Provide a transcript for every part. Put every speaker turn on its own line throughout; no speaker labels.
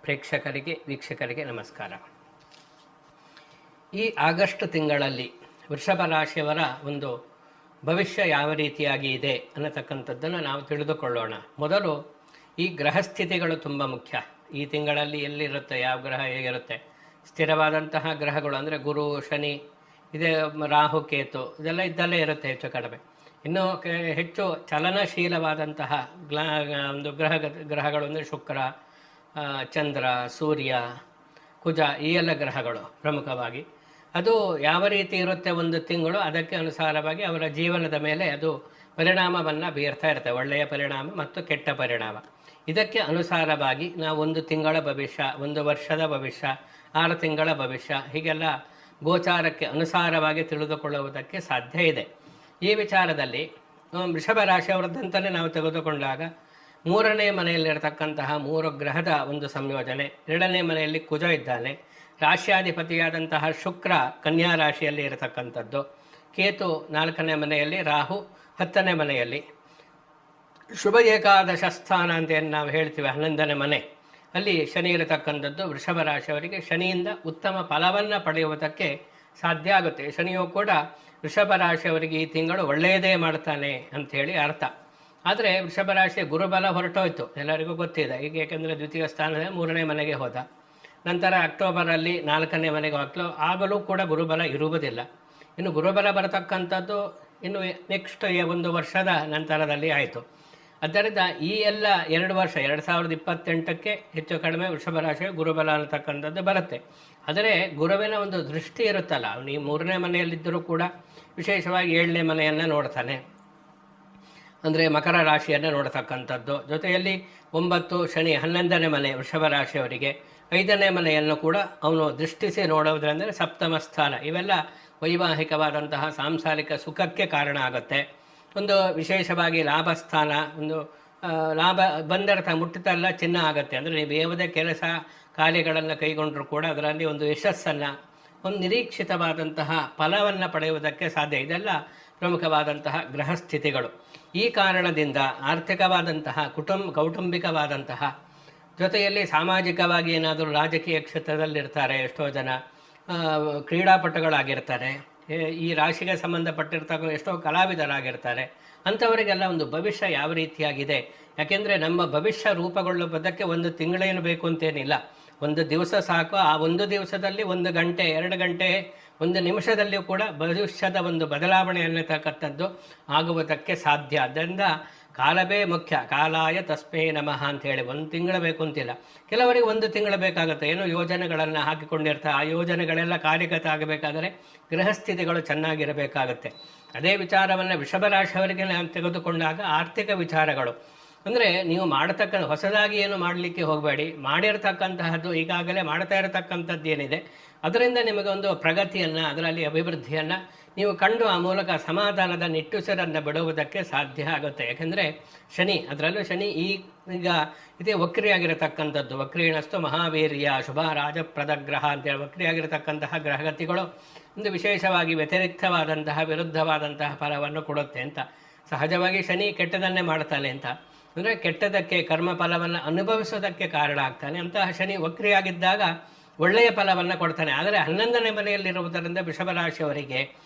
ಪ್ರೇಕ್ಷಕರಿಗೆ ವೀಕ್ಷಕರಿಗೆ ನಮಸ್ಕಾರ. ಈ ಆಗಸ್ಟ್ ತಿಂಗಳಲ್ಲಿ ವೃಷಭ ರಾಶಿಯವರ ಒಂದು ಭವಿಷ್ಯ ಯಾವ ರೀತಿಯಾಗಿ ಇದೆ ಅನ್ನತಕ್ಕಂಥದ್ದನ್ನು ನಾವು ತಿಳಿದುಕೊಳ್ಳೋಣ. ಮೊದಲು ಈ ಗ್ರಹಸ್ಥಿತಿಗಳು ತುಂಬ ಮುಖ್ಯ. ಈ ತಿಂಗಳಲ್ಲಿ ಎಲ್ಲಿರುತ್ತೆ, ಯಾವ ಗ್ರಹ ಹೇಗಿರುತ್ತೆ, ಸ್ಥಿರವಾದಂತಹ ಗ್ರಹಗಳು ಅಂದರೆ ಗುರು, ಶನಿ, ಇದೇ ರಾಹು, ಕೇತು ಇದೆಲ್ಲ ಇದ್ದಲ್ಲೇ ಇರುತ್ತೆ ಹೆಚ್ಚು ಕಡಿಮೆ. ಇನ್ನು ಹೆಚ್ಚು ಚಲನಶೀಲವಾದಂತಹ ಒಂದು ಗ್ರಹಗಳು ಅಂದರೆ ಶುಕ್ರ, ಚಂದ್ರ, ಸೂರ್ಯ, ಕುಜ, ಈ ಎಲ್ಲ ಗ್ರಹಗಳು ಪ್ರಮುಖವಾಗಿ ಅದು ಯಾವ ರೀತಿ ಇರುತ್ತೆ ಒಂದು ತಿಂಗಳು, ಅದಕ್ಕೆ ಅನುಸಾರವಾಗಿ ಅವರ ಜೀವನದ ಮೇಲೆ ಅದು ಪರಿಣಾಮವನ್ನು ಬೀರ್ತಾ ಇರುತ್ತೆ. ಒಳ್ಳೆಯ ಪರಿಣಾಮ ಮತ್ತು ಕೆಟ್ಟ ಪರಿಣಾಮ. ಇದಕ್ಕೆ ಅನುಸಾರವಾಗಿ ನಾವು ಒಂದು ತಿಂಗಳ ಭವಿಷ್ಯ, ಒಂದು ವರ್ಷದ ಭವಿಷ್ಯ, 6 ತಿಂಗಳ ಭವಿಷ್ಯ ಹೀಗೆಲ್ಲ ಗೋಚಾರಕ್ಕೆ ಅನುಸಾರವಾಗಿ ತಿಳಿದುಕೊಳ್ಳುವುದಕ್ಕೆ ಸಾಧ್ಯ ಇದೆ. ಈ ವಿಚಾರದಲ್ಲಿ ವೃಷಭ ರಾಶಿಯವರದ್ದಂತಲೇ ನಾವು ತೆಗೆದುಕೊಂಡಾಗ 3ನೇ ಮನೆಯಲ್ಲಿರತಕ್ಕಂತಹ 3 ಗ್ರಹದ ಒಂದು ಸಂಯೋಜನೆ. 2ನೇ ಮನೆಯಲ್ಲಿ ಕುಜ ಇದ್ದಾನೆ. ರಾಶ್ಯಾಧಿಪತಿಯಾದಂತಹ ಶುಕ್ರ ಕನ್ಯಾ ರಾಶಿಯಲ್ಲಿ ಇರತಕ್ಕಂಥದ್ದು. ಕೇತು 4ನೇ ಮನೆಯಲ್ಲಿ, ರಾಹು 10ನೇ ಮನೆಯಲ್ಲಿ. ಶುಭ ಏಕಾದಶ ಸ್ಥಾನ ಅಂತ ಏನು ನಾವು ಹೇಳ್ತೀವಿ, 11ನೇ ಮನೆ, ಅಲ್ಲಿ ಶನಿ ಇರತಕ್ಕಂಥದ್ದು. ವೃಷಭ ರಾಶಿಯವರಿಗೆ ಶನಿಯಿಂದ ಉತ್ತಮ ಫಲವನ್ನು ಪಡೆಯುವುದಕ್ಕೆ ಸಾಧ್ಯ ಆಗುತ್ತೆ. ಶನಿಯು ಕೂಡ ವೃಷಭ ರಾಶಿಯವರಿಗೆ ಈ ತಿಂಗಳು ಒಳ್ಳೆಯದೇ ಮಾಡ್ತಾನೆ ಅಂಥೇಳಿ ಅರ್ಥ. ಆದರೆ ವೃಷಭ ರಾಶಿಯ ಗುರುಬಲ ಹೊರಟೋಯ್ತು, ಎಲ್ಲರಿಗೂ ಗೊತ್ತಿದೆ. ಈಗ ಏಕೆಂದರೆ ದ್ವಿತೀಯ ಸ್ಥಾನದ 3ನೇ ಮನೆಗೆ ಹೋದ. ನಂತರ ಅಕ್ಟೋಬರಲ್ಲಿ 4ನೇ ಮನೆಗೆ ಆಗಲೂ ಕೂಡ ಗುರುಬಲ ಇರುವುದಿಲ್ಲ. ಇನ್ನು ಗುರುಬಲ ಬರತಕ್ಕಂಥದ್ದು ಇನ್ನು ನೆಕ್ಸ್ಟ್ ಒಂದು ವರ್ಷದ ನಂತರದಲ್ಲಿ ಆಯಿತು. ಆದ್ದರಿಂದ ಈ ಎಲ್ಲ 2 ವರ್ಷ 2028ಕ್ಕೆ ಹೆಚ್ಚು ಕಡಿಮೆ ವೃಷಭ ರಾಶಿಯ ಗುರುಬಲ ಅನ್ನತಕ್ಕಂಥದ್ದು ಬರುತ್ತೆ. ಆದರೆ ಗುರುವಿನ ಒಂದು ದೃಷ್ಟಿ ಇರುತ್ತಲ್ಲ, ಅವನು ಈ 3ನೇ ಮನೆಯಲ್ಲಿದ್ದರೂ ಕೂಡ ವಿಶೇಷವಾಗಿ 7ನೇ ಮನೆಯನ್ನು ನೋಡ್ತಾನೆ, ಅಂದರೆ ಮಕರ ರಾಶಿಯನ್ನು ನೋಡ್ತಕ್ಕಂಥದ್ದು. ಜೊತೆಯಲ್ಲಿ 9 ಶನಿ 11ನೇ ಮನೆ ವೃಷಭ ರಾಶಿಯವರಿಗೆ, 5ನೇ ಮನೆಯನ್ನು ಕೂಡ ಅವನು ದೃಷ್ಟಿಸಿ ನೋಡೋದ್ರಂದರೆ ಸಪ್ತಮ ಸ್ಥಾನ. ಇವೆಲ್ಲ ವೈವಾಹಿಕವಾದಂತಹ ಸಾಂಸಾರಿಕ ಸುಖಕ್ಕೆ ಕಾರಣ ಆಗುತ್ತೆ. ಒಂದು ವಿಶೇಷವಾಗಿ ಲಾಭಸ್ಥಾನ, ಒಂದು ಲಾಭ ಬಂದರ್ಥ ಮುಟ್ಟಿತೆಲ್ಲ ಚಿನ್ನ ಆಗುತ್ತೆ. ಅಂದರೆ ನೀವು ಯಾವುದೇ ಕೆಲಸ ಕಾರ್ಯಗಳನ್ನು ಕೈಗೊಂಡರೂ ಕೂಡ ಅದರಲ್ಲಿ ಒಂದು ಯಶಸ್ಸನ್ನು, ಒಂದು ನಿರೀಕ್ಷಿತವಾದಂತಹ ಫಲವನ್ನು ಪಡೆಯುವುದಕ್ಕೆ ಸಾಧ್ಯ. ಇದೆಲ್ಲ ಪ್ರಮುಖವಾದಂತಹ ಗ್ರಹಸ್ಥಿತಿಗಳು. ಈ ಕಾರಣದಿಂದ ಆರ್ಥಿಕವಾದಂತಹ ಕೌಟುಂಬಿಕವಾದಂತಹ, ಜೊತೆಯಲ್ಲಿ ಸಾಮಾಜಿಕವಾಗಿ ಏನಾದರೂ ರಾಜಕೀಯ ಕ್ಷೇತ್ರದಲ್ಲಿರ್ತಾರೆ, ಎಷ್ಟೋ ಜನ ಕ್ರೀಡಾಪಟುಗಳಾಗಿರ್ತಾರೆ, ಈ ರಾಶಿಗೆ ಸಂಬಂಧಪಟ್ಟಿರ್ತಕ್ಕ ಎಷ್ಟೋ ಕಲಾವಿದರಾಗಿರ್ತಾರೆ. ಅಂಥವರಿಗೆಲ್ಲ ಒಂದು ಭವಿಷ್ಯ ಯಾವ ರೀತಿಯಾಗಿದೆ, ಯಾಕೆಂದರೆ ನಮ್ಮ ಭವಿಷ್ಯ ರೂಪುಗೊಳ್ಳುವುದಕ್ಕೆ ಒಂದು ತಿಂಗಳೇನು ಬೇಕು ಅಂತೇನಿಲ್ಲ, ಒಂದು ದಿವಸ ಸಾಕು. ಆ ಒಂದು ದಿವಸದಲ್ಲಿ 1 ಗಂಟೆ 2 ಗಂಟೆ 1 ನಿಮಿಷದಲ್ಲಿಯೂ ಕೂಡ ಭವಿಷ್ಯದ ಒಂದು ಬದಲಾವಣೆ ಅನ್ನತಕ್ಕಂಥದ್ದು ಆಗುವುದಕ್ಕೆ ಸಾಧ್ಯ. ಆದ್ದರಿಂದ ಕಾಲವೇ ಮುಖ್ಯ. ಕಾಲಾಯ ತಸ್ಮೈ ನಮಃ ಅಂತ ಹೇಳಿ 1 ತಿಂಗಳು ಬೇಕು ಅಂತಿಲ್ಲ. ಕೆಲವರಿಗೆ 1 ತಿಂಗಳು ಬೇಕಾಗುತ್ತೆ. ಏನೋ ಯೋಜನೆಗಳನ್ನು ಹಾಕಿಕೊಂಡಿರ್ತಾರೆ, ಆ ಯೋಜನೆಗಳೆಲ್ಲ ಕಾರ್ಯಗತ ಆಗಬೇಕಾದರೆ ಗೃಹಸ್ಥಿತಿಗಳು ಚೆನ್ನಾಗಿರಬೇಕಾಗುತ್ತೆ. ಅದೇ ವಿಚಾರವನ್ನು ವೃಷಭ ರಾಶಿಯವರಿಗೆ ನಾವು ತೆಗೆದುಕೊಂಡಾಗ ಆರ್ಥಿಕ ವಿಚಾರಗಳು ಅಂದರೆ ನೀವು ಮಾಡತಕ್ಕ ಹೊಸದಾಗಿ ಏನು ಮಾಡಲಿಕ್ಕೆ ಹೋಗಬೇಡಿ. ಮಾಡಿರ್ತಕ್ಕಂತಹದ್ದು ಈಗಾಗಲೇ ಮಾಡ್ತಾ ಇರತಕ್ಕಂಥದ್ದು ಏನಿದೆ ಅದರಿಂದ ನಿಮಗೆ ಒಂದು ಪ್ರಗತಿಯನ್ನು, ಅದರಲ್ಲಿ ಅಭಿವೃದ್ಧಿಯನ್ನು ನೀವು ಕಂಡು ಆ ಮೂಲಕ ಸಮಾಧಾನದ ನಿಟ್ಟುಸಿರನ್ನು ಬಿಡುವುದಕ್ಕೆ ಸಾಧ್ಯ ಆಗುತ್ತೆ. ಯಾಕೆಂದರೆ ಶನಿ, ಅದರಲ್ಲೂ ಶನಿ ಈಗ ಇದೇ ವಕ್ರಿಯಾಗಿರತಕ್ಕಂಥದ್ದು. ವಕ್ರೀಣಸ್ತು ಮಹಾವೀರ್ಯ ಶುಭ ರಾಜಪ್ರದ ಗ್ರಹ ಅಂತೇಳಿ ವಕ್ರಿಯಾಗಿರತಕ್ಕಂತಹ ಗ್ರಹಗತಿಗಳು ಒಂದು ವಿಶೇಷವಾಗಿ ವ್ಯತಿರಿಕ್ತವಾದಂತಹ ವಿರುದ್ಧವಾದಂತಹ ಫಲವನ್ನು ಕೊಡುತ್ತೆ ಅಂತ. ಸಹಜವಾಗಿ ಶನಿ ಕೆಟ್ಟದನ್ನೇ ಮಾಡ್ತಾನೆ ಅಂತ, ಅಂದರೆ ಕೆಟ್ಟದಕ್ಕೆ ಕರ್ಮ ಫಲವನ್ನು ಅನುಭವಿಸೋದಕ್ಕೆ ಕಾರಣ ಆಗ್ತಾನೆ. ಅಂತಹ ಶನಿ ವಕ್ರಿಯಾಗಿದ್ದಾಗ ಒಳ್ಳೆಯ ಫಲವನ್ನು ಕೊಡ್ತಾನೆ. ಆದರೆ 11ನೇ ಮನೆಯಲ್ಲಿರುವುದರಿಂದ ವೃಷಭ ರಾಶಿಯವರಿಗೆ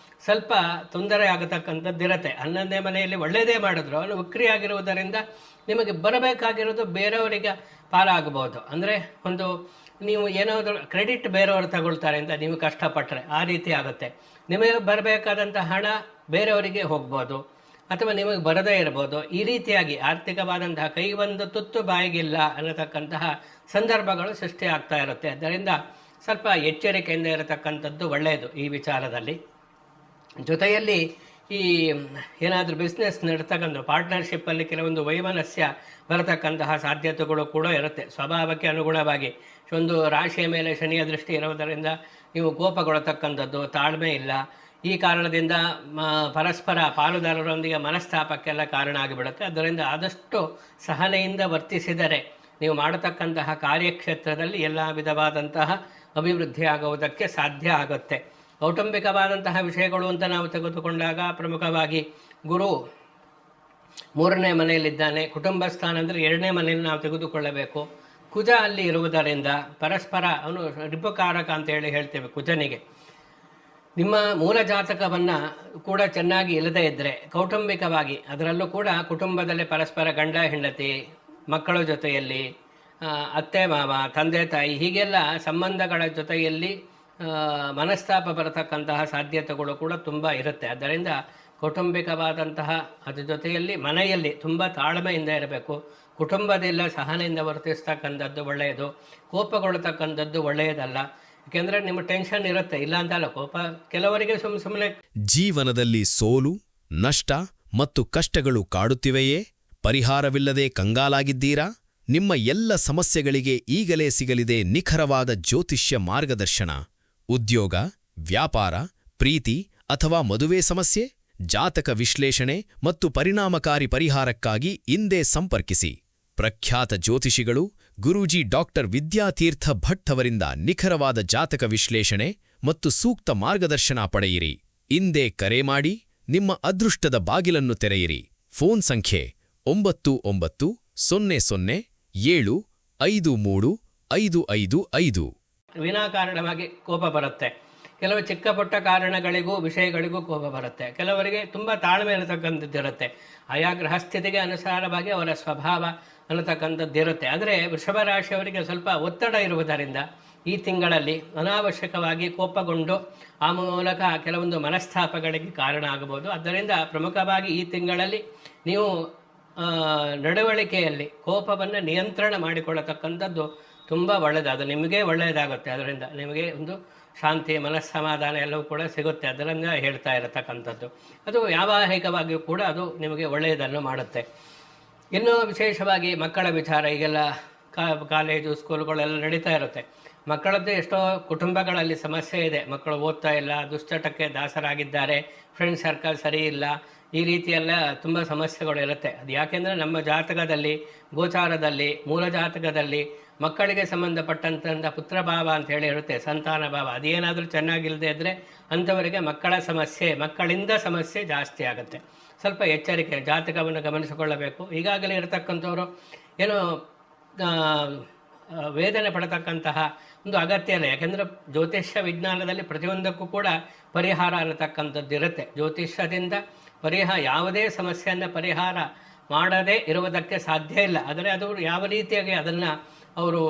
ಸ್ವಲ್ಪ ತೊಂದರೆ ಆಗತಕ್ಕಂಥದ್ದಿರುತ್ತೆ. 11ನೇ ಮನೆಯಲ್ಲಿ ಒಳ್ಳೆಯದೇ ಮಾಡಿದ್ರು ಅವನು ವಕ್ರಿಯಾಗಿರುವುದರಿಂದ ನಿಮಗೆ ಬರಬೇಕಾಗಿರೋದು ಬೇರೆಯವರಿಗೆ ಪಾಲಾಗಬಹುದು. ಅಂದರೆ ಒಂದು ನೀವು ಏನಾದರೂ ಕ್ರೆಡಿಟ್ ಬೇರೆಯವರು ತಗೊಳ್ತಾರೆ ಅಂತ ನೀವು ಕಷ್ಟಪಟ್ಟರೆ ಆ ರೀತಿ ಆಗುತ್ತೆ. ನಿಮಗೆ ಬರಬೇಕಾದಂಥ ಹಣ ಬೇರೆಯವರಿಗೆ ಹೋಗ್ಬೋದು, ಅಥವಾ ನಿಮಗೆ ಬರದೇ ಇರ್ಬೋದು. ಈ ರೀತಿಯಾಗಿ ಆರ್ಥಿಕವಾದಂತಹ ಕೈ ಒಂದು ತುತ್ತು ಬಾಯಿಗಿಲ್ಲ ಅನ್ನತಕ್ಕಂತಹ ಸಂದರ್ಭಗಳು ಸೃಷ್ಟಿ ಆಗ್ತಾ ಇರುತ್ತೆ. ಅದರಿಂದ ಸ್ವಲ್ಪ ಎಚ್ಚರಿಕೆಯಿಂದ ಇರತಕ್ಕಂಥದ್ದು ಒಳ್ಳೆಯದು ಈ ವಿಚಾರದಲ್ಲಿ. ಜೊತೆಯಲ್ಲಿ ಈ ಏನಾದರೂ ಬಿಸ್ನೆಸ್ ನಡ್ತಕ್ಕಂಥ ಪಾರ್ಟ್ನರ್ಶಿಪ್ಪಲ್ಲಿ ಕೆಲವೊಂದು ವೈಮನಸ್ಯ ಬರತಕ್ಕಂತಹ ಸಾಧ್ಯತೆಗಳು ಕೂಡ ಇರುತ್ತೆ. ಸ್ವಭಾವಕ್ಕೆ ಅನುಗುಣವಾಗಿ ಒಂದು ರಾಶಿಯ ಮೇಲೆ ಶನಿಯ ದೃಷ್ಟಿ ಇರುವುದರಿಂದ ನೀವು ಕೋಪಗೊಳ್ಳತಕ್ಕಂಥದ್ದು, ತಾಳ್ಮೆ ಇಲ್ಲ. ಈ ಕಾರಣದಿಂದ ಪರಸ್ಪರ ಪಾಲುದಾರರೊಂದಿಗೆ ಮನಸ್ತಾಪಕ್ಕೆಲ್ಲ ಕಾರಣ ಆಗಿಬಿಡುತ್ತೆ. ಅದರಿಂದ ಆದಷ್ಟು ಸಹನೆಯಿಂದ ವರ್ತಿಸಿದರೆ ನೀವು ಮಾಡತಕ್ಕಂತಹ ಕಾರ್ಯಕ್ಷೇತ್ರದಲ್ಲಿ ಎಲ್ಲ ವಿಧವಾದಂತಹ ಅಭಿವೃದ್ಧಿ ಆಗುವುದಕ್ಕೆ ಸಾಧ್ಯ ಆಗುತ್ತೆ. ಕೌಟುಂಬಿಕವಾದಂತಹ ವಿಷಯಗಳು ಅಂತ ನಾವು ತೆಗೆದುಕೊಂಡಾಗ ಪ್ರಮುಖವಾಗಿ ಗುರು 3ನೇ ಮನೆಯಲ್ಲಿದ್ದಾನೆ. ಕುಟುಂಬ ಸ್ಥಾನ ಅಂದರೆ 2ನೇ ಮನೆಯಲ್ಲಿ ನಾವು ತೆಗೆದುಕೊಳ್ಳಬೇಕು. ಕುಜ ಅಲ್ಲಿ ಇರುವುದರಿಂದ ಪರಸ್ಪರ ಅವನು ರಿಪುಕಾರಕ ಅಂತ ಹೇಳ್ತೇವೆ ಕುಜನಿಗೆ. ನಿಮ್ಮ ಮೂಲ ಜಾತಕವನ್ನು ಕೂಡ ಚೆನ್ನಾಗಿ ಇಲ್ಲದೇ ಇದ್ದರೆ ಕೌಟುಂಬಿಕವಾಗಿ ಅದರಲ್ಲೂ ಕೂಡ ಕುಟುಂಬದಲ್ಲಿ ಪರಸ್ಪರ ಗಂಡ ಹೆಂಡತಿ ಮಕ್ಕಳ ಜೊತೆಯಲ್ಲಿ ಅತ್ತೆ ಮಾವ ತಂದೆ ತಾಯಿ ಹೀಗೆಲ್ಲ ಸಂಬಂಧಗಳ ಜೊತೆಯಲ್ಲಿ ಮನಸ್ತಾಪ ಬರತಕ್ಕಂತಹ ಸಾಧ್ಯತೆಗಳು ಕೂಡ ತುಂಬ ಇರುತ್ತೆ. ಆದ್ದರಿಂದ ಕೌಟುಂಬಿಕವಾದಂತಹ ಅದ್ರ ಜೊತೆಯಲ್ಲಿ ಮನೆಯಲ್ಲಿ ತುಂಬ ತಾಳ್ಮೆಯಿಂದ ಇರಬೇಕು. ಕುಟುಂಬದೆಲ್ಲ ಸಹನೆಯಿಂದ ವರ್ತಿಸ್ತಕ್ಕಂಥದ್ದು ಒಳ್ಳೆಯದು, ಕೋಪಗೊಳ್ತಕ್ಕಂಥದ್ದು ಒಳ್ಳೆಯದಲ್ಲ. ಯಾಕೆಂದರೆ ನಿಮ್ಮ ಟೆನ್ಷನ್ ಇರುತ್ತೆ, ಇಲ್ಲ ಅಂತಲ್ಲ, ಕೋಪ ಕೆಲವರಿಗೆ ಸುಮ್ಮನೆ.
ಜೀವನದಲ್ಲಿ ಸೋಲು, ನಷ್ಟ ಮತ್ತು ಕಷ್ಟಗಳು ಕಾಡುತ್ತಿವೆಯೇ? ಪರಿಹಾರವಿಲ್ಲದೆ ಕಂಗಾಲಾಗಿದ್ದೀರಾ? ನಿಮ್ಮ ಎಲ್ಲ ಸಮಸ್ಯೆಗಳಿಗೆ ಈಗಲೇ ಸಿಗಲಿದೆ ನಿಖರವಾದ ಜ್ಯೋತಿಷ್ಯ ಮಾರ್ಗದರ್ಶನ. ಉದ್ಯೋಗ, ವ್ಯಾಪಾರ, ಪ್ರೀತಿ ಅಥವಾ ಮದುವೆ ಸಮಸ್ಯೆ? ಜಾತಕ ವಿಶ್ಲೇಷಣೆ ಮತ್ತು ಪರಿಣಾಮಕಾರಿ ಪರಿಹಾರಕ್ಕಾಗಿ ಇಂದೇ ಸಂಪರ್ಕಿಸಿ. ಪ್ರಖ್ಯಾತ ಜ್ಯೋತಿಷಿಗಳು ಗುರೂಜಿ ಡಾಕ್ಟರ್ ವಿದ್ಯಾತೀರ್ಥ ಭಟ್ ಅವರಿಂದ ನಿಖರವಾದ ಜಾತಕ ವಿಶ್ಲೇಷಣೆ ಮತ್ತು ಸೂಕ್ತ ಮಾರ್ಗದರ್ಶನ ಪಡೆಯಿರಿ. ಇಂದೇ ಕರೆ ಮಾಡಿ ನಿಮ್ಮ ಅದೃಷ್ಟದ ಬಾಗಿಲನ್ನು ತೆರೆಯಿರಿ. ಫೋನ್ ಸಂಖ್ಯೆ 9970753555.
ವಿನಾಕಾರಣವಾಗಿ ಕೋಪ ಬರುತ್ತೆ. ಕೆಲವು ಚಿಕ್ಕ ಪುಟ್ಟ ಕಾರಣಗಳಿಗೂ ವಿಷಯಗಳಿಗೂ ಕೋಪ ಬರುತ್ತೆ. ಕೆಲವರಿಗೆ ತುಂಬ ತಾಳ್ಮೆ ಅನ್ನತಕ್ಕಂಥದ್ದಿರುತ್ತೆ. ಆಯಾ ಗ್ರಹಸ್ಥಿತಿಗೆ ಅನುಸಾರವಾಗಿ ಅವರ ಸ್ವಭಾವ ಅನ್ನತಕ್ಕಂಥದ್ದಿರುತ್ತೆ. ಆದರೆ ವೃಷಭ ರಾಶಿಯವರಿಗೆ ಸ್ವಲ್ಪ ಒತ್ತಡ ಇರುವುದರಿಂದ ಈ ತಿಂಗಳಲ್ಲಿ ಅನಾವಶ್ಯಕವಾಗಿ ಕೋಪಗೊಂಡು ಆ ಮೂಲಕ ಕೆಲವೊಂದು ಮನಸ್ತಾಪಗಳಿಗೆ ಕಾರಣ ಆಗಬಹುದು. ಆದ್ದರಿಂದ ಪ್ರಮುಖವಾಗಿ ಈ ತಿಂಗಳಲ್ಲಿ ನೀವು ನಡವಳಿಕೆಯಲ್ಲಿ ಕೋಪವನ್ನು ನಿಯಂತ್ರಣ ಮಾಡಿಕೊಳ್ಳತಕ್ಕಂಥದ್ದು ತುಂಬ ಒಳ್ಳೆಯದು. ಅದು ನಿಮಗೆ ಒಳ್ಳೆಯದಾಗುತ್ತೆ. ಅದರಿಂದ ನಿಮಗೆ ಒಂದು ಶಾಂತಿ, ಮನಸ್ಸಮಾಧಾನ ಎಲ್ಲವೂ ಕೂಡ ಸಿಗುತ್ತೆ. ಅದರಿಂದ ಹೇಳ್ತಾ ಇರತಕ್ಕಂಥದ್ದು ಅದು ವ್ಯಾವಹಾರಿಕವಾಗಿಯೂ ಕೂಡ ಅದು ನಿಮಗೆ ಒಳ್ಳೆಯದನ್ನು ಮಾಡುತ್ತೆ. ಇನ್ನೂ ವಿಶೇಷವಾಗಿ ಮಕ್ಕಳ ವಿಚಾರ, ಈಗೆಲ್ಲ ಕಾಲೇಜು ಸ್ಕೂಲ್ಗಳೆಲ್ಲ ನಡೀತಾ ಇರುತ್ತೆ. ಮಕ್ಕಳದ್ದು ಎಷ್ಟೋ ಕುಟುಂಬಗಳಲ್ಲಿ ಸಮಸ್ಯೆ ಇದೆ. ಮಕ್ಕಳು ಓದ್ತಾ ಇಲ್ಲ, ದುಶ್ಚಟಕ್ಕೆ ದಾಸರಾಗಿದ್ದಾರೆ, ಫ್ರೆಂಡ್ ಸರ್ಕಲ್ ಸರಿ ಇಲ್ಲ, ಈ ರೀತಿಯೆಲ್ಲ ತುಂಬ ಸಮಸ್ಯೆಗಳು ಇರುತ್ತೆ. ಅದು ಯಾಕೆಂದರೆ ನಮ್ಮ ಜಾತಕದಲ್ಲಿ, ಗೋಚಾರದಲ್ಲಿ, ಮೂಲ ಜಾತಕದಲ್ಲಿ ಮಕ್ಕಳಿಗೆ ಸಂಬಂಧಪಟ್ಟಂಥ ಪುತ್ರಭಾವ ಅಂತ ಹೇಳಿ ಇರುತ್ತೆ, ಸಂತಾನ ಭಾವ. ಅದೇನಾದರೂ ಚೆನ್ನಾಗಿಲ್ಲದೆ ಇದ್ದರೆ ಅಂಥವರಿಗೆ ಮಕ್ಕಳ ಸಮಸ್ಯೆ, ಮಕ್ಕಳಿಂದ ಸಮಸ್ಯೆ ಜಾಸ್ತಿ ಆಗುತ್ತೆ. ಸ್ವಲ್ಪ ಎಚ್ಚರಿಕೆ, ಜಾತಕವನ್ನು ಗಮನಿಸಿಕೊಳ್ಳಬೇಕು. ಈಗಾಗಲೇ ಇರತಕ್ಕಂಥವರು ಏನೋ ವೇದನೆ ಪಡತಕ್ಕಂತಹ ಒಂದು ಅಗತ್ಯ ಇಲ್ಲ. ಯಾಕೆಂದರೆ ಜ್ಯೋತಿಷ್ಯ ವಿಜ್ಞಾನದಲ್ಲಿ ಪ್ರತಿಯೊಂದಕ್ಕೂ ಕೂಡ ಪರಿಹಾರ ಅನ್ನತಕ್ಕಂಥದ್ದು ಇರುತ್ತೆ. ಜ್ಯೋತಿಷ್ಯದಿಂದ ಯಾವುದೇ ಸಮಸ್ಯೆಯನ್ನು ಪರಿಹಾರ ಮಾಡದೇ ಇರುವುದಕ್ಕೆ ಸಾಧ್ಯ ಇಲ್ಲ. ಆದರೆ ಅದು ಯಾವ ರೀತಿಯಾಗಿ ಅದನ್ನು ಅವರು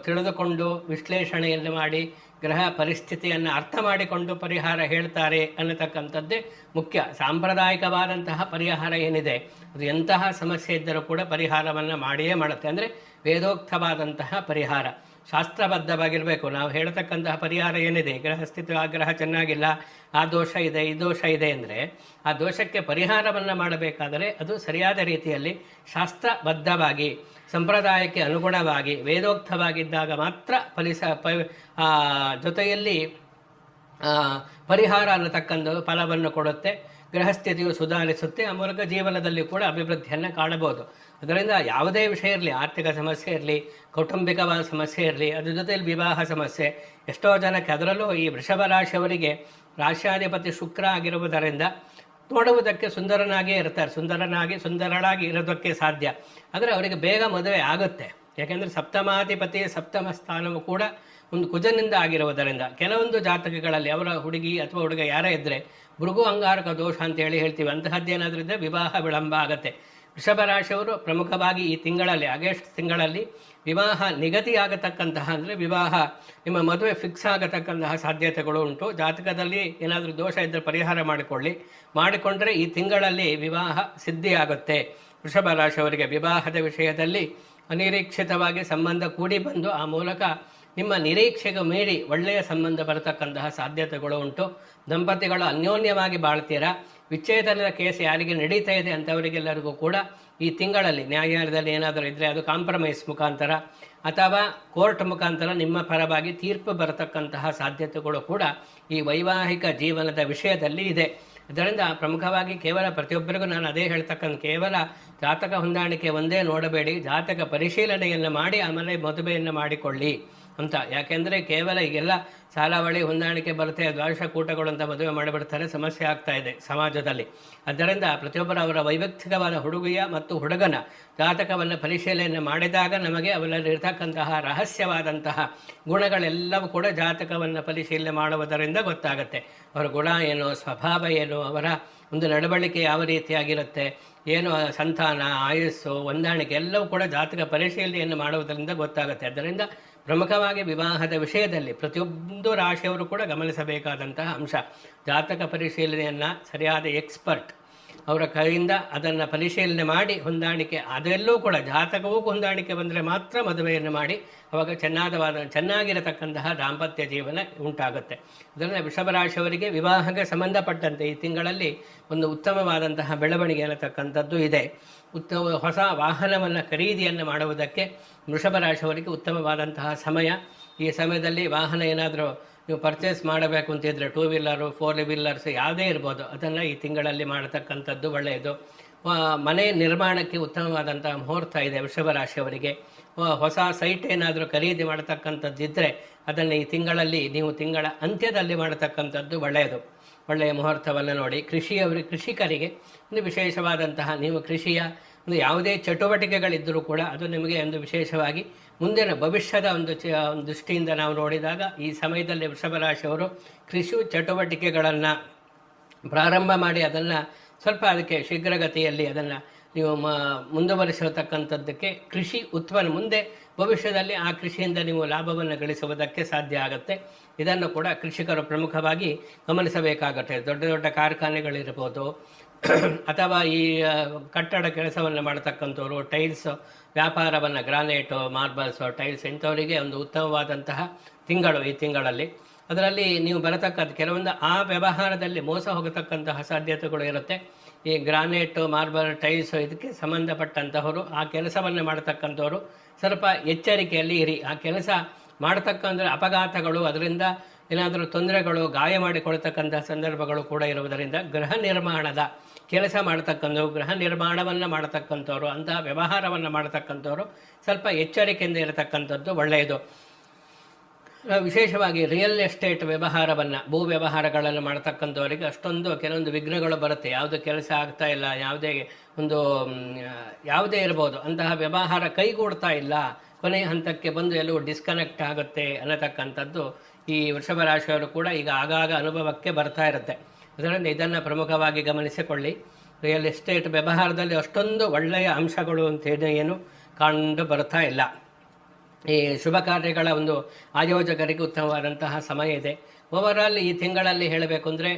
ತಿಳಿದುಕೊಂಡು ವಿಶ್ಲೇಷಣೆಯನ್ನು ಮಾಡಿ ಗ್ರಹ ಪರಿಸ್ಥಿತಿಯನ್ನು ಅರ್ಥ ಮಾಡಿಕೊಂಡು ಪರಿಹಾರ ಹೇಳ್ತಾರೆ ಅನ್ನತಕ್ಕಂಥದ್ದೇ ಮುಖ್ಯ. ಸಾಂಪ್ರದಾಯಿಕವಾದಂತಹ ಪರಿಹಾರ ಏನಿದೆ ಅದು ಎಂತಹ ಸಮಸ್ಯೆ ಇದ್ದರೂ ಕೂಡ ಪರಿಹಾರವನ್ನು ಮಾಡಿಯೇ ಮಾಡುತ್ತೆ. ಅಂದರೆ ವೇದೋಕ್ತವಾದಂತಹ ಪರಿಹಾರ, ಶಾಸ್ತ್ರಬದ್ಧವಾಗಿರಬೇಕು. ನಾವು ಹೇಳ್ತಕ್ಕಂತಹ ಪರಿಹಾರ ಏನಿದೆ, ಗ್ರಹಸ್ಥಿತಿ ಆ ಗ್ರಹ ಚೆನ್ನಾಗಿಲ್ಲ, ಆ ದೋಷ ಇದೆ, ಈ ದೋಷ ಇದೆ ಅಂದರೆ ಆ ದೋಷಕ್ಕೆ ಪರಿಹಾರವನ್ನು ಮಾಡಬೇಕಾದರೆ ಅದು ಸರಿಯಾದ ರೀತಿಯಲ್ಲಿ ಶಾಸ್ತ್ರಬದ್ಧವಾಗಿ, ಸಂಪ್ರದಾಯಕ್ಕೆ ಅನುಗುಣವಾಗಿ, ವೇದೋಕ್ತವಾಗಿದ್ದಾಗ ಮಾತ್ರ ಜೊತೆಯಲ್ಲಿ ಪರಿಹಾರ ಅನ್ನತಕ್ಕಂಥ ಫಲವನ್ನು ಕೊಡುತ್ತೆ. ಗ್ರಹಸ್ಥಿತಿಯು ಸುಧಾರಿಸುತ್ತೆ. ಆ ಮೂಲಕ ಜೀವನದಲ್ಲಿ ಕೂಡ ಅಭಿವೃದ್ಧಿಯನ್ನು ಕಾಣಬಹುದು. ಅದರಿಂದ ಯಾವುದೇ ವಿಷಯ ಇರಲಿ, ಆರ್ಥಿಕ ಸಮಸ್ಯೆ ಇರಲಿ, ಕೌಟುಂಬಿಕವಾದ ಸಮಸ್ಯೆ ಇರಲಿ, ಅದ್ರ ಜೊತೆಯಲ್ಲಿ ವಿವಾಹ ಸಮಸ್ಯೆ, ಎಷ್ಟೋ ಜನಕ್ಕೆ, ಅದರಲ್ಲೂ ಈ ವೃಷಭ ರಾಶಿಯವರಿಗೆ ರಾಶ್ಯಾಧಿಪತಿ ಶುಕ್ರ ಆಗಿರುವುದರಿಂದ ನೋಡುವುದಕ್ಕೆ ಸುಂದರನಾಗೇ ಇರ್ತಾರೆ, ಸುಂದರಳಾಗಿ ಇರೋದಕ್ಕೆ ಸಾಧ್ಯ. ಆದರೆ ಅವರಿಗೆ ಬೇಗ ಮದುವೆ ಆಗುತ್ತೆ. ಯಾಕೆಂದರೆ ಸಪ್ತಮಾಧಿಪತಿ ಸಪ್ತಮ ಸ್ಥಾನವು ಕೂಡ ಒಂದು ಕುಜನಿಂದ ಆಗಿರುವುದರಿಂದ ಕೆಲವೊಂದು ಜಾತಕಗಳಲ್ಲಿ ಅವರ ಹುಡುಗಿ ಅಥವಾ ಹುಡುಗ ಯಾರೇ ಇದ್ದರೆ ಭೃಗು ಅಂಗಾರಕ ದೋಷ ಅಂತೇಳಿ ಹೇಳ್ತೀವಿ, ಅಂತಹದ್ದೇನಾದರೂ ಇದ್ದರೆ ವಿವಾಹ ವಿಳಂಬ ಆಗುತ್ತೆ. ವೃಷಭ ರಾಶಿಯವರು ಪ್ರಮುಖವಾಗಿ ಈ ತಿಂಗಳಲ್ಲಿ, ಆಗಸ್ಟ್ ತಿಂಗಳಲ್ಲಿ ವಿವಾಹ ನಿಗದಿಯಾಗತಕ್ಕಂತಹ, ಅಂದರೆ ವಿವಾಹ ನಿಮ್ಮ ಮದುವೆ ಫಿಕ್ಸ್ ಆಗತಕ್ಕಂತಹ ಸಾಧ್ಯತೆಗಳು ಉಂಟು. ಜಾತಕದಲ್ಲಿ ಏನಾದರೂ ದೋಷ ಇದ್ದರೆ ಪರಿಹಾರ ಮಾಡಿಕೊಂಡ್ರೆ ಈ ತಿಂಗಳಲ್ಲಿ ವಿವಾಹ ಸಿದ್ಧಿಯಾಗುತ್ತೆ. ವೃಷಭ ರಾಶಿಯವರಿಗೆ ವಿವಾಹದ ವಿಷಯದಲ್ಲಿ ಅನಿರೀಕ್ಷಿತವಾಗಿ ಸಂಬಂಧ ಕೂಡಿ ಬಂದು ಆ ಮೂಲಕ ನಿಮ್ಮ ನಿರೀಕ್ಷೆಗೆ ಮೀರಿ ಒಳ್ಳೆಯ ಸಂಬಂಧ ಬರತಕ್ಕಂತಹ ಸಾಧ್ಯತೆಗಳು ಉಂಟು. ದಂಪತಿಗಳು ಅನ್ಯೋನ್ಯವಾಗಿ ಬಾಳ್ತೀರಾ. ವಿಚ್ಛೇದನದ ಕೇಸ್ ಯಾರಿಗೆ ನಡೀತಾ ಇದೆ ಅಂಥವರಿಗೆಲ್ಲರಿಗೂ ಕೂಡ ಈ ತಿಂಗಳಲ್ಲಿ ನ್ಯಾಯಾಲಯದಲ್ಲಿ ಏನಾದರೂ ಇದ್ದರೆ ಅದು ಕಾಂಪ್ರಮೈಸ್ ಮುಖಾಂತರ ಅಥವಾ ಕೋರ್ಟ್ ಮುಖಾಂತರ ನಿಮ್ಮ ಪರವಾಗಿ ತೀರ್ಪು ಬರತಕ್ಕಂತಹ ಸಾಧ್ಯತೆಗಳು ಕೂಡ ಈ ವೈವಾಹಿಕ ಜೀವನದ ವಿಷಯದಲ್ಲಿ ಇದೆ. ಅದರಿಂದ ಪ್ರಮುಖವಾಗಿ ಕೇವಲ ಪ್ರತಿಯೊಬ್ಬರಿಗೂ ನಾನು ಅದೇ ಹೇಳ್ತಕ್ಕಂಥ ಕೇವಲ ಜಾತಕ ಹೊಂದಾಣಿಕೆ ಒಂದೇ ನೋಡಬೇಡಿ, ಜಾತಕ ಪರಿಶೀಲನೆಯನ್ನು ಮಾಡಿ ಆಮೇಲೆ ಮದುವೆಯನ್ನು ಮಾಡಿಕೊಳ್ಳಿ ಅಂತ. ಯಾಕೆಂದರೆ ಕೇವಲ ಈಗೆಲ್ಲ ಸಾಲಾವಳಿ ಹೊಂದಾಣಿಕೆ ಬರುತ್ತೆ, ದ್ವಾದಶ ಕೂಟಗಳು ಅಂತ ಮದುವೆ ಮಾಡಿಬಿಡ್ತಾರೆ, ಸಮಸ್ಯೆ ಆಗ್ತಾ ಇದೆ ಸಮಾಜದಲ್ಲಿ. ಆದ್ದರಿಂದ ಪ್ರತಿಯೊಬ್ಬರ ಅವರ ವೈಯಕ್ತಿಕವಾದ ಹುಡುಗಿಯ ಮತ್ತು ಹುಡುಗನ ಜಾತಕವನ್ನು ಪರಿಶೀಲನೆ ಮಾಡಿದಾಗ ನಮಗೆ ಅವರಲ್ಲಿರ್ತಕ್ಕಂತಹ ರಹಸ್ಯವಾದಂತಹ ಗುಣಗಳೆಲ್ಲವೂ ಕೂಡ ಜಾತಕವನ್ನು ಪರಿಶೀಲನೆ ಮಾಡುವುದರಿಂದ ಗೊತ್ತಾಗುತ್ತೆ. ಅವರ ಗುಣ ಏನು, ಸ್ವಭಾವ ಏನು, ಅವರ ಒಂದು ನಡವಳಿಕೆ ಯಾವ ರೀತಿಯಾಗಿರುತ್ತೆ, ಏನು ಸಂತಾನ, ಆಯಸ್ಸು, ಹೊಂದಾಣಿಕೆ ಎಲ್ಲವೂ ಕೂಡ ಜಾತಕ ಪರಿಶೀಲನೆಯನ್ನು ಮಾಡುವುದರಿಂದ ಗೊತ್ತಾಗುತ್ತೆ. ಅದರಿಂದ ಪ್ರಮುಖವಾಗಿ ವಿವಾಹದ ವಿಷಯದಲ್ಲಿ ಪ್ರತಿಯೊಂದು ರಾಶಿಯವರು ಕೂಡ ಗಮನಿಸಬೇಕಾದಂತಹ ಅಂಶ, ಜಾತಕ ಪರಿಶೀಲನೆಯನ್ನು ಸರಿಯಾದ ಎಕ್ಸ್ಪರ್ಟ್ ಅವರ ಕೈಯಿಂದ ಅದನ್ನು ಪರಿಶೀಲನೆ ಮಾಡಿ ಹೊಂದಾಣಿಕೆ ಅದೆಲ್ಲೂ ಕೂಡ ಜಾತಕವೂ ಹೊಂದಾಣಿಕೆ ಬಂದರೆ ಮಾತ್ರ ಮದುವೆಯನ್ನು ಮಾಡಿ ಅವಾಗ ಚೆನ್ನಾಗಿರತಕ್ಕಂತಹ ದಾಂಪತ್ಯ ಜೀವನ ಉಂಟಾಗುತ್ತೆ. ಅದರಿಂದ ವೃಷಭರಾಶಿಯವರಿಗೆ ವಿವಾಹಕ್ಕೆ ಸಂಬಂಧಪಟ್ಟಂತೆ ಈ ತಿಂಗಳಲ್ಲಿ ಒಂದು ಉತ್ತಮವಾದಂತಹ ಬೆಳವಣಿಗೆ ಅನ್ನತಕ್ಕಂಥದ್ದು ಇದೆ. ಹೊಸ ವಾಹನವನ್ನು ಖರೀದಿಯನ್ನು ಮಾಡುವುದಕ್ಕೆ ವೃಷಭರಾಶಿಯವರಿಗೆ ಉತ್ತಮವಾದಂತಹ ಸಮಯ. ಈ ಸಮಯದಲ್ಲಿ ವಾಹನ ಏನಾದರೂ ನೀವು ಪರ್ಚೇಸ್ ಮಾಡಬೇಕು ಅಂತಿದ್ರೆ 2 ವೀಲರು 4 ವೀಲರ್ಸ್ ಯಾವುದೇ ಇರ್ಬೋದು, ಅದನ್ನು ಈ ತಿಂಗಳಲ್ಲಿ ಮಾಡತಕ್ಕಂಥದ್ದು ಒಳ್ಳೆಯದು. ಮನೆ ನಿರ್ಮಾಣಕ್ಕೆ ಉತ್ತಮವಾದಂಥ ಮುಹೂರ್ತ ಇದೆ ವೃಷಭರಾಶಿಯವರಿಗೆ. ಹೊಸ ಸೈಟ್ ಏನಾದರೂ ಖರೀದಿ ಮಾಡತಕ್ಕಂಥದ್ದಿದ್ದರೆ ಅದನ್ನು ಈ ತಿಂಗಳಲ್ಲಿ ನೀವು ತಿಂಗಳ ಅಂತ್ಯದಲ್ಲಿ ಮಾಡತಕ್ಕಂಥದ್ದು ಒಳ್ಳೆಯದು. ಒಳ್ಳೆಯ ಮುಹೂರ್ತವನ್ನು ನೋಡಿ. ಕೃಷಿಕರಿಗೆ ಒಂದು ವಿಶೇಷವಾದಂತಹ, ನೀವು ಕೃಷಿಯ ಒಂದು ಯಾವುದೇ ಚಟುವಟಿಕೆಗಳಿದ್ದರೂ ಕೂಡ ಅದು ನಿಮಗೆ ಒಂದು ವಿಶೇಷವಾಗಿ ಮುಂದಿನ ಭವಿಷ್ಯದ ಒಂದು ದೃಷ್ಟಿಯಿಂದ ನಾವು ನೋಡಿದಾಗ ಈ ಸಮಯದಲ್ಲಿ ವೃಷಭರಾಶಿಯವರು ಕೃಷಿ ಚಟುವಟಿಕೆಗಳನ್ನು ಪ್ರಾರಂಭ ಮಾಡಿ ಅದನ್ನು ಸ್ವಲ್ಪ ಅದಕ್ಕೆ ಶೀಘ್ರಗತಿಯಲ್ಲಿ ಅದನ್ನು ನೀವು ಮುಂದುವರಿಸತಕ್ಕಂಥದ್ದಕ್ಕೆ ಕೃಷಿ ಉತ್ಪನ್ನ ಮುಂದೆ ಭವಿಷ್ಯದಲ್ಲಿ ಆ ಕೃಷಿಯಿಂದ ನೀವು ಲಾಭವನ್ನು ಗಳಿಸುವುದಕ್ಕೆ ಸಾಧ್ಯ ಆಗುತ್ತೆ. ಇದನ್ನು ಕೂಡ ಕೃಷಿಕರು ಪ್ರಮುಖವಾಗಿ ಗಮನಿಸಬೇಕಾಗುತ್ತೆ. ದೊಡ್ಡ ದೊಡ್ಡ ಕಾರ್ಖಾನೆಗಳಿರ್ಬೋದು ಅಥವಾ ಈ ಕಟ್ಟಡ ಕೆಲಸವನ್ನು ಮಾಡತಕ್ಕಂಥವ್ರು, ಟೈಲ್ಸ್ ವ್ಯಾಪಾರವನ್ನು, ಗ್ರಾನೈಟು, ಮಾರ್ಬಲ್ಸು, ಟೈಲ್ಸ್ ಇಂಥವರಿಗೆ ಒಂದು ಉತ್ತಮವಾದಂತಹ ತಿಂಗಳು ಈ ತಿಂಗಳಲ್ಲಿ. ಅದರಲ್ಲಿ ನೀವು ಬರತಕ್ಕಂಥ ಕೆಲವೊಂದು ಆ ವ್ಯವಹಾರದಲ್ಲಿ ಮೋಸ ಹೋಗತಕ್ಕಂತಹ ಸಾಧ್ಯತೆಗಳು ಇರುತ್ತೆ. ಈ ಗ್ರಾನೈಟು, ಮಾರ್ಬಲ್, ಟೈಲ್ಸು ಇದಕ್ಕೆ ಸಂಬಂಧಪಟ್ಟಂತಹವರು, ಆ ಕೆಲಸವನ್ನು ಮಾಡತಕ್ಕಂಥವ್ರು ಸ್ವಲ್ಪ ಎಚ್ಚರಿಕೆಯಲ್ಲಿ ಇರಿ. ಆ ಕೆಲಸ ಮಾಡತಕ್ಕಂಥ ಅಪಘಾತಗಳು, ಅದರಿಂದ ಏನಾದರೂ ತೊಂದರೆಗಳು, ಗಾಯ ಮಾಡಿಕೊಳ್ತಕ್ಕಂಥ ಸಂದರ್ಭಗಳು ಕೂಡ ಇರುವುದರಿಂದ ಗೃಹ ನಿರ್ಮಾಣದ ಕೆಲಸ ಮಾಡತಕ್ಕಂಥವ್ರು, ಗೃಹ ನಿರ್ಮಾಣವನ್ನು ಮಾಡತಕ್ಕಂಥವ್ರು, ಅಂತಹ ವ್ಯವಹಾರವನ್ನು ಮಾಡತಕ್ಕಂಥವ್ರು ಸ್ವಲ್ಪ ಎಚ್ಚರಿಕೆಯಿಂದ ಇರತಕ್ಕಂಥದ್ದು ಒಳ್ಳೆಯದು. ವಿಶೇಷವಾಗಿ ರಿಯಲ್ ಎಸ್ಟೇಟ್ ವ್ಯವಹಾರವನ್ನು, ಭೂ ವ್ಯವಹಾರಗಳನ್ನು ಮಾಡತಕ್ಕಂಥವರಿಗೆ ಅಷ್ಟೊಂದು ಕೆಲವೊಂದು ವಿಘ್ನಗಳು ಬರುತ್ತೆ. ಯಾವುದು ಕೆಲಸ ಆಗ್ತಾ ಇಲ್ಲ, ಯಾವುದೇ ಇರ್ಬೋದು, ಅಂತಹ ವ್ಯವಹಾರ ಕೈಗೂಡ್ತಾ ಇಲ್ಲ, ಕೊನೆಯ ಹಂತಕ್ಕೆ ಬಂದು ಎಲ್ಲವೂ ಡಿಸ್ಕನೆಕ್ಟ್ ಆಗುತ್ತೆ ಅನ್ನತಕ್ಕಂಥದ್ದು ಈ ವೃಷಭ ರಾಶಿಯವರು ಕೂಡ ಈಗ ಆಗಾಗ ಅನುಭವಕ್ಕೆ ಬರ್ತಾ ಇರುತ್ತೆ. ಅದರಿಂದ ಇದನ್ನು ಪ್ರಮುಖವಾಗಿ ಗಮನಿಸಿಕೊಳ್ಳಿ. ರಿಯಲ್ ಎಸ್ಟೇಟ್ ವ್ಯವಹಾರದಲ್ಲಿ ಅಷ್ಟೊಂದು ಒಳ್ಳೆಯ ಅಂಶಗಳು ಅಂತೇಳಿ ಏನು ಕಂಡು ಬರ್ತಾ ಇಲ್ಲ. ಈ ಶುಭ ಕಾರ್ಯಗಳ ಒಂದು ಆಯೋಜಕರಿಗೆ ಉತ್ತಮವಾದಂತಹ ಸಮಯ ಇದೆ. ಓವರಾಲ್ ಈ ತಿಂಗಳಲ್ಲಿ ಹೇಳಬೇಕು ಅಂದರೆ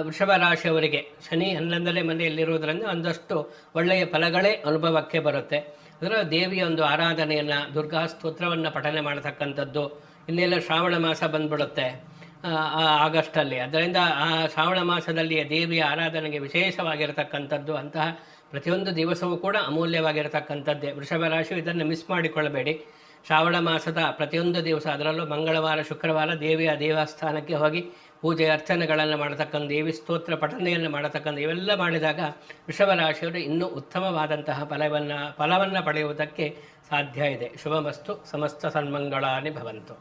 ವೃಷಭ ರಾಶಿಯವರಿಗೆ ಶನಿ 11ನೇ ಮನೆಯಲ್ಲಿರುವುದರಿಂದ ಒಂದಷ್ಟು ಒಳ್ಳೆಯ ಫಲಗಳೇ ಅನುಭವಕ್ಕೆ ಬರುತ್ತೆ. ಅದರ ದೇವಿಯ ಒಂದು ಆರಾಧನೆಯನ್ನು, ದುರ್ಗಾ ಸ್ತೋತ್ರವನ್ನು ಪಠನೆ ಮಾಡತಕ್ಕಂಥದ್ದು. ಇನ್ನೆಲ್ಲ ಶ್ರಾವಣ ಮಾಸ ಬಂದ್ಬಿಡುತ್ತೆ ಆಗಸ್ಟಲ್ಲಿ. ಅದರಿಂದ ಆ ಶ್ರಾವಣ ಮಾಸದಲ್ಲಿ ದೇವಿಯ ಆರಾಧನೆಗೆ ವಿಶೇಷವಾಗಿರತಕ್ಕಂಥದ್ದು. ಅಂತಹ ಪ್ರತಿಯೊಂದು ದಿವಸವೂ ಕೂಡ ಅಮೂಲ್ಯವಾಗಿರತಕ್ಕಂಥದ್ದೇ. ವೃಷಭ ರಾಶಿ ಇದನ್ನು ಮಿಸ್ ಮಾಡಿಕೊಳ್ಳಬೇಡಿ. ಶ್ರಾವಣ ಮಾಸದ ಪ್ರತಿಯೊಂದು ದಿವಸ, ಅದರಲ್ಲೂ ಮಂಗಳವಾರ, ಶುಕ್ರವಾರ ದೇವಿಯ ದೇವಸ್ಥಾನಕ್ಕೆ ಹೋಗಿ ಪೂಜೆ ಅರ್ಚನೆಗಳನ್ನು ಮಾಡತಕ್ಕಂಥ, ದೇವಿ ಸ್ತೋತ್ರ ಪಠನೆಯನ್ನು ಮಾಡತಕ್ಕಂಥ ಇವೆಲ್ಲ ಮಾಡಿದಾಗ ವೃಷಭ ರಾಶಿಯವರು ಇನ್ನೂ ಉತ್ತಮವಾದಂತಹ ಫಲವನ್ನು ಪಡೆಯುವುದಕ್ಕೆ ಸಾಧ್ಯ ಇದೆ. ಶುಭಮಸ್ತು. ಸಮಸ್ತ ಸನ್ಮಂಗಳಾನಿ ಭವಂತು.